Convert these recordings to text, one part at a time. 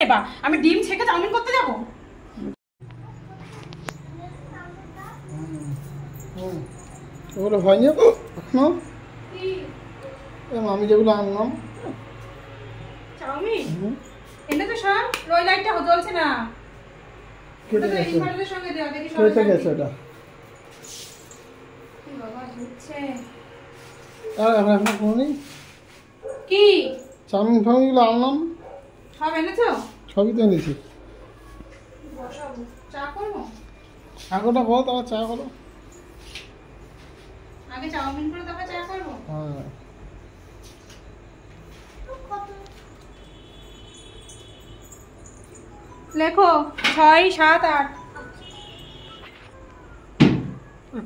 নেবা? আমি ডিম ছেঁকে চাউমিন করতে যাবো? ওগুলো হয়নি এখনো? আমি যেগুলো আনলাম চাউমিন এনে তো সব রই লাইটটা জ্বলছে না। কেটে গেছে, ইনভার্টারের সঙ্গে দেওয়া, দেখি সব কেটে গেছে ওটা। কি বাবা ঝুটছে। আর এখন কোনো নেই কি চাউমিন ফাউমিনগুলো আনলাম, সব এনেছো? সবই তো এনেছি। বসাবো, চা করবো? আগোটা করো, তারপর চা করো। আগে চাউমিন করে তারপর চা করবো? হ্যাঁ লেখো 6, 7, 8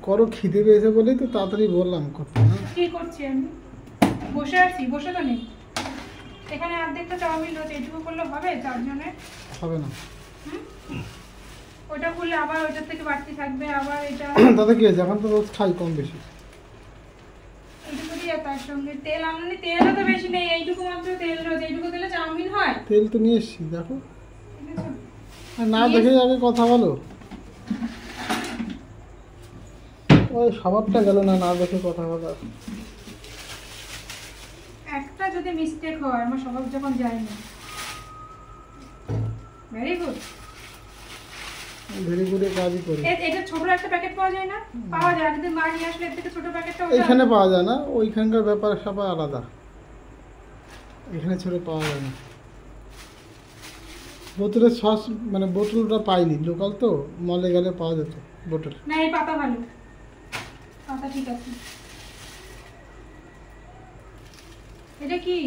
করো, খিদে পেয়েছে বলেই তো তাড়াতাড়ি বললাম করতে। কি করছি আমি? বসে আছি, বসে তো নেই। এখানে অর্ধেকটা চাউমিন রয়েছে, এইটুকু করলে হবে 4 জনের? হবে না। ওটা করলে আবার ওইটার থেকে বাড়তি থাকবে, আবার এটা তাতে কি আছে, এখন তো রোজ খাই কম বেশি। এইটুকু দিয়ে তার সঙ্গে তেল আনলে, তেলও তো বেশি নেই, এইটুকু মাত্র তেল রয়েছে। এইটুকু তেলে চাউমিন হয়? তেল তো নিয়ে এসছি, দেখো। ঠিক আছে, আর না দেখে আগে কথা বলো, ওই স্বভাবটা গেল না, না দেখে কথা বলা। একটা যদি মিস্টেক হয়, আমার স্বভাব যখন যায় না। ভেরি গুড, ধীরে ধীরে কাজই করি। এটা ছোট একটা প্যাকেট পাওয়া যায় না? পাওয়া যায়, যদি মা নিয়ে আসলে এর থেকে ছোট প্যাকেটটা এখানে পাওয়া যায় না, ওইখানকার ব্যাপার সবাই আলাদা, এখানে ছোট পাওয়া যায় না। বোতলের সস মানে বোতলটা পাইনি, লোকাল তো, মলে গেলে পাওয়া যেত বোতল। না, এই পাতা ভালো, পাতা ঠিক আছে। এটা কি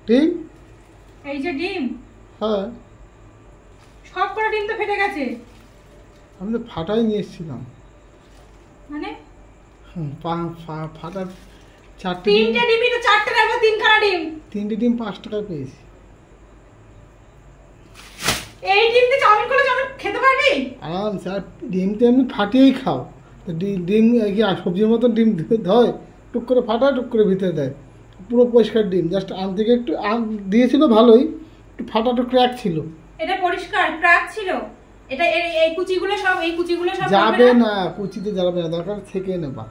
ডিম? এই যে ডিম, হ্যাঁ, সব কটা ডিম তো ফেটে গেছে। আমি তো ফাটাই নিয়ে এসেছিলাম। মানে ফাটা 4টে ডিম, 3টে ডিমই তো 4টে রাখবো, 3খানা ডিম। 3টে ডিম 5 টাকায় পেয়েছি। এই ডিম দিয়ে চাউমিন করলে চাউমিন খেতে পারবি? আরামসে। আর ডিম তো এমনি ফাটিয়েই খাও, তো ডিম কি আর সবজির মতো ডিম ধয়, টুক করে ফাটায়, টুক করে ভিতরে দেয়, পুরো পরিষ্কার ডিম। জাস্ট আম থেকে একটু আম দিয়েছিল ভালোই, একটু ফাটা একটু ক্র্যাক ছিল। এটা পরিষ্কার ক্র্যাক ছিল? এটা এই কুচিগুলো সব, এই কুচিগুলো সব যাবে না, কুচিতে যাবে না, দরকার থেকে নেবা।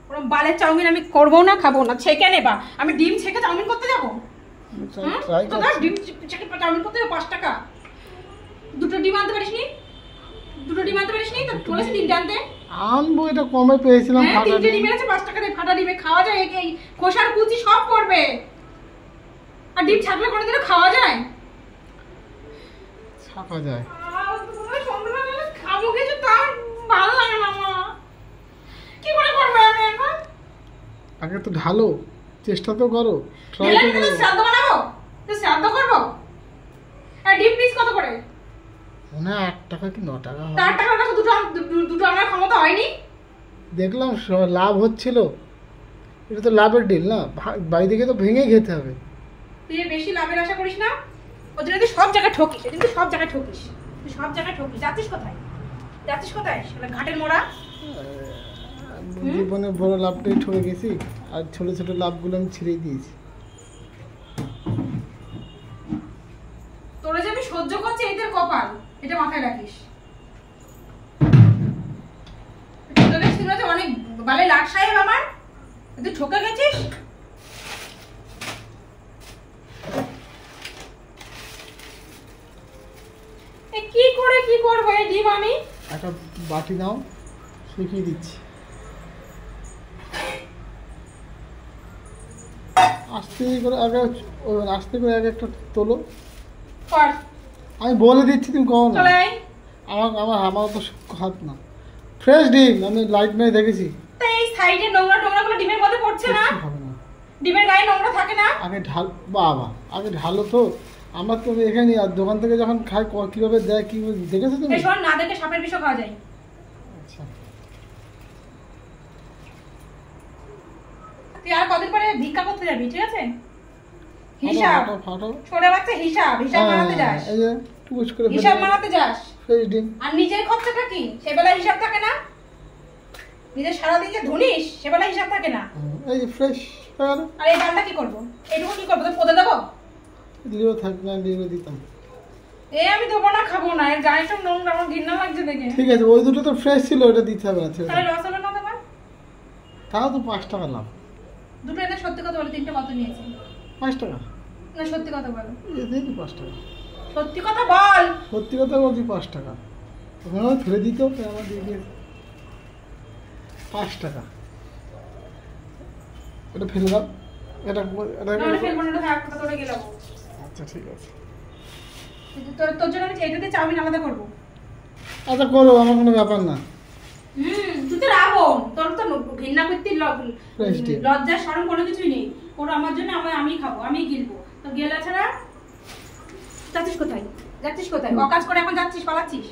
ওরকম বালের চাউমিন আমি করবো না, খাবো না, ছেঁকে নেবা। আমি ডিম ছেঁকে চাউমিন করতে যাবো? ট্রাই তো করছি। ডিম ছেঁকে চাউমিন করতে যাবো 5 টাকা। 2টো ডিম আনতে পারিস নি? 2টো ডিম আনতে পারিস নি? তো বলেছি 3টে আনতে। আনবো, এটা কমে পেয়েছিলাম। হ্যাঁ, 3টে ডিম এনেছে 5 টাকা দিয়ে, ফাটা ডিমে খাওয়া যায়? এই খোসার কুচি সব করবে, আর ডিম ছাকলে কোনোদিনও খাওয়া যায়? ছাকা যায়। সন্ধ্যাবেলা খাবো কিছু, তার ভালো লাগে না আমার। কি করে করবো আমি এখন? আগে তো ঢালো, চেষ্টা তো করো, ট্রাই তো করো। শ্রাদ্ধ বানাবো তো, শ্রাদ্ধ করবো। আর ডিম পিস কত করে? মনে হয় 8 টাকা কি 9 টাকা হবে। 4 টাকার কাছে দুটো আনার ক্ষমতা হয়নি? দেখলাম লাভ হচ্ছিল, এটা তো লাভের ডিল না, বাড়ি থেকে তো ভেঙে খেতে হবে। তুই বেশি লাভের আশা করিস না, ওর জন্য তুই সব জায়গায় ঠকিস। কিন্তু সব জায়গায় ঠকিস, তুই সব জায়গায় ঠকিস। যাচ্ছিস কোথায়? যাচ্ছিস কোথায়? সেটা ঘাটের মোড়া। জীবনে বড় লাভটাই ঠকে গেছি, আর ছোট ছোট লাভগুলো আমি ছেড়েই দিয়েছি। তোরা যে আমি সহ্য করছি, এদের কপাল, এটা মাথায় রাখিস। অনেক বালে লাট সাহেব আমার, তুই ঠকে গেছিস। কি করে কি করবো এই ডিম? আমি একটা বাটি নাও, শুকিয়ে দিচ্ছি। আস্তে করে আগে, আস্তে করে আগে একটা তোলো। আমি বলে দিচ্ছি, তুমি কও না। আমার তো হাত না, ফ্রেশ ডিম, আমি লাইট মেরে দেখেছি। এই সাইডে নোংরা টোংরাগুলো ডিমের মধ্যে পড়ছে না? হবে না, ডিমের গায়ে নোংরা থাকে না? আগে বাবা আগে ঢালো তো। আমরা তো এখানে আর দোকান থেকে যখন খাই কিভাবে দেয়, কি দেখেছো তুমি? শোন, না দেখে সাপের বিষও খাওয়া যায়। আচ্ছা, তুই আর কদিন পরে ভিক্ষা করতে যাবি, ঠিক আছে? হিসাব ছোড়ে বাচ্চা, হিসাব মানাতে যাস। এই যে টুকুস করে হিসাব মানাতে যাস। ফ্রেশ ডিম। আর নিজের খরচাটা কি সেবেলা হিসাব থাকে না? নিজের সারাদিন যে ধুনিস সেবেলা হিসাব থাকে না। এই যে ফ্রেশ হয়ে গেল। আর এই ডালটা কি করবো? এইটুকু কি করবো? তো পদে দেবো? লিও থাক না লিও দিতাম। আমি দেবো না, খাবো না, এর গায়ে সব নোংরা, আমার ঘৃণা লাগছে দেখে। ঠিক আছে, ওই দুটো তো ফ্রেশ ছিল, ওটা দিতে হবে না। তাহলে লস হলো না তোমার? তাও তো 5 টাকা লাভ। দুটো এনে সত্যি কথা বলো, 3টে কত নিয়েছে? 5 টাকা। না সত্যি কথা বলো। এদের 5 টাকা। সত্যি কথা বল। সত্যি কথা বলছি 5 টাকা। ওখানে আমার ফেলে দিত, তাই আমার দিয়ে দিয়ে 5 টাকা। এটা ফেলে দাও। এটা না ওটা ফেলবো না, ওটা থাক, ওটা তোরে গেলাম। আচ্ছা ঠিক আছে। তোর জন্য আমি এইটাতে চাউমিন আলাদা করবো। আচ্ছা করো, আমার কোনো ব্যাপার না। তুই তো রাবণ, তোর তো ঘৃণা করতে Tasty. লজ্জা শরম কোনো কিছুই নেই। ওরা আমার জন্য আমি খাবো, আমি গিলবো। তো গেলা ছাড়া যাচ্ছিস কোথায়? যাচ্ছিস কোথায়? অকাজ করে এখন যাচ্ছিস, পালাচ্ছিস?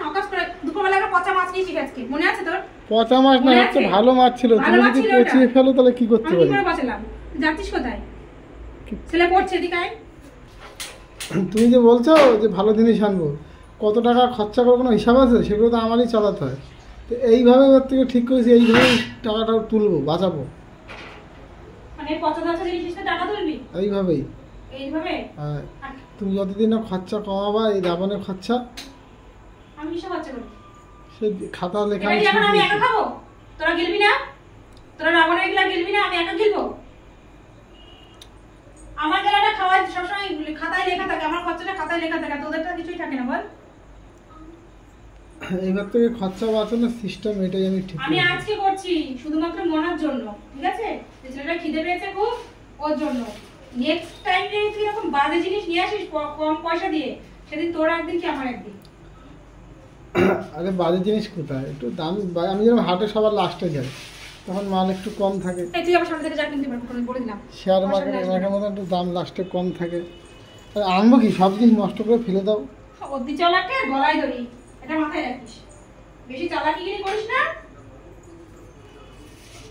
অকাজ করে দুপুরবেলা একটা পচা মাছ নিয়েছিস আজকে, মনে আছে তোর? পচা মাছ না, মনে একটা আছে? ভালো মাছ ছিল। ভালো তুমি মাছ যদি ছিল পচিয়ে ওটা। ফেলো তাহলে কি করতে আমি পারি? কি করে বাঁচালাম? যাচ্ছিস কোথায়? ছেলে পড়ছে, এদিকে আয়। তুমি যে বলছো যে ভালো জিনিস আনবো, কত টাকা খরচা করে কোনো হিসাব আছে? সেগুলো তো আমারই চালাতে হয়। তো এইভাবে ওর থেকে ঠিক করেছি, এইভাবেই টাকাটা তুলবো, বাঁচাবো। মানে পচা ধাচা জিনিস টাকা তুলবি এইভাবেই। এইভাবে? হ্যাঁ, তুমি যতদিন না খরচা কমাবা, এই রাবণের খরচা, আমি কিসব বাচ্চা করি? সে খাতা লেখা এটা কি এখন আমি একা খাবো? তোরা গিলবি না? তোরা রাবণের গিলা গিলবি না? আমি একা গিলবো? আমার গেলাটা খাওয়া সবসময় খাতায় লেখা থাকে, আমার খরচাটা খাতায় লেখা থাকে, তোদেরটা কিছুই থাকে না বল। এইবার থেকে খরচা বাঁচানোর সিস্টেম এটাই আমি ঠিক আমি করেছি। আজকে করছি শুধুমাত্র মনার জন্য, ঠিক আছে? যে ছেলেটা খিদে পেয়েছে খুব, ওর জন্য। নেক্সট টাইম যদি তুই এরকম বাজে জিনিস নিয়ে আসিস কম পয়সা দিয়ে, সেদিন তোর একদিন কি আমার একদিন। আরে বাজে জিনিস কোথায়, একটু দাম। আমি যেরকম হাটে সবার লাস্টে যাই, তখন মাল একটু কম থাকে। এই তুই আমার সামনে থেকে যা কিনতে পারবি, আমি বলে দিলাম। শেয়ার আমার সামনে আসবি মার্কেটের না। মতো একটু দাম লাস্টে কম থাকে। আর আনবো কি, সব জিনিস নষ্ট করে ফেলে দাও। অতি চালাকে গলায় ধরি, এটা মাথায় রাখিস। বেশি চালাকিগিরি করিস না,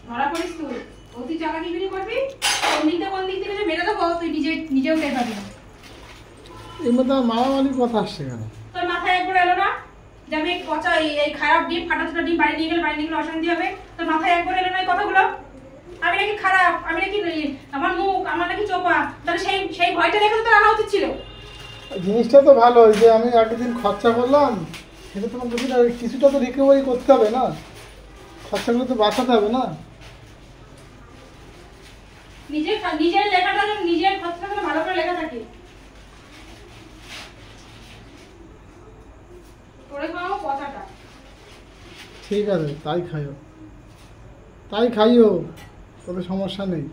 ধরা পড়িস তুই। অতি চালাকিগিরি করবি, কোন দিক থেকে যে মেরে দেবো তুই নিজেও টের পাবি না। এর মধ্যে আমার মারামারির কথা আসছে কেন? তোর মাথায় একবার এলো না যে আমি পচা এই খারাপ ডিম, ফাটা ছোটা ডিম বাড়ি নিয়ে গেলে অশান্তি হবে? তোর মাথায় একবার এলো না এই কথাগুলো? আমি নাকি খারাপ, আমি নাকি আমার মুখ, আমার নাকি চোপা, তাহলে সেই ভয়টা রেখে তো তোর আনা উচিত ছিল। জিনিসটা তো ভালো, যে আমি একদিন খরচা করলাম, সেটা তোমার কিছুটা তো রিকভারি করতে হবে না? খরচাগুলো তো বাঁচাতে হবে না? নিজের লেখাটা যেন নিজের খরচা যেন ভালো করে লেখা থাকে। করে খাও পচাটা। ঠিক আছে, তাই খাইও, তবে সমস্যা নেই।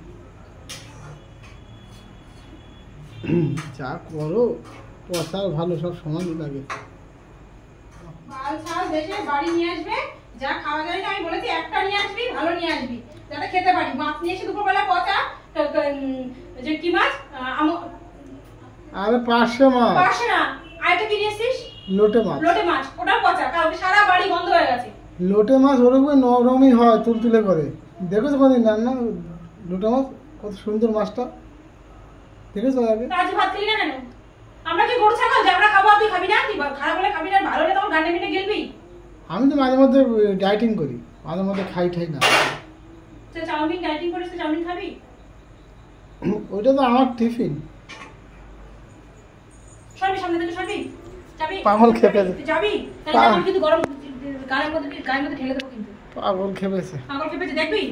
যা করো, পয়সা ভালো সব সমানই লাগে। মাল ছাল দেশে বাড়ি নিয়ে আসবে, যা খাওয়া যায় না আমি বলেছি একটা নিয়ে আসবি, ভালো নিয়ে আসবি, যাতে খেতে পারি। মাছ নিয়ে এসে দুপুরবেলা পচা, যে কি মাছ, আরে 500 মাছ। পারছে না। আরেকটা কি নিয়ে এসছিস? লোটে মাছ। লোটে মাছ, ওটা পচা, কালকে সারা বাড়ি বন্ধ হয়ে গেছে। লোটে মাছ ওরকম নরমই হয়, তুলতুলে করে। দেখেছো কোনদিন রান্না লোটে মাছ? কত সুন্দর মাছটা, দেখেছো আগে? তা আজ ভাত খেলি না কেন? আমরা কি গরু ছাগল যে আমরা খাবো আর তুই খাবি না? তুই খারাপ হলে খাবি না, ভালো হলে তখন গান্ডে মিটে গেলবি। আমি তো মাঝে মধ্যে ডায়েটিং করি, মাঝে মধ্যে খাই না। তুই চাউমিন ডায়েটিং করিস, তুই চাউমিন খাবি? ওইটা তো আমার টিফিন। সরবি সামনে থেকে, সরবি। যাবি? পাগল খেপেছে। তুই যাবি? তাহলে আমি কিন্তু গরম গায়ের মধ্যে ঢেলে দেবো কিন্তু। পাগল খেপেছে। পাগল খেপেছে, দেখবি?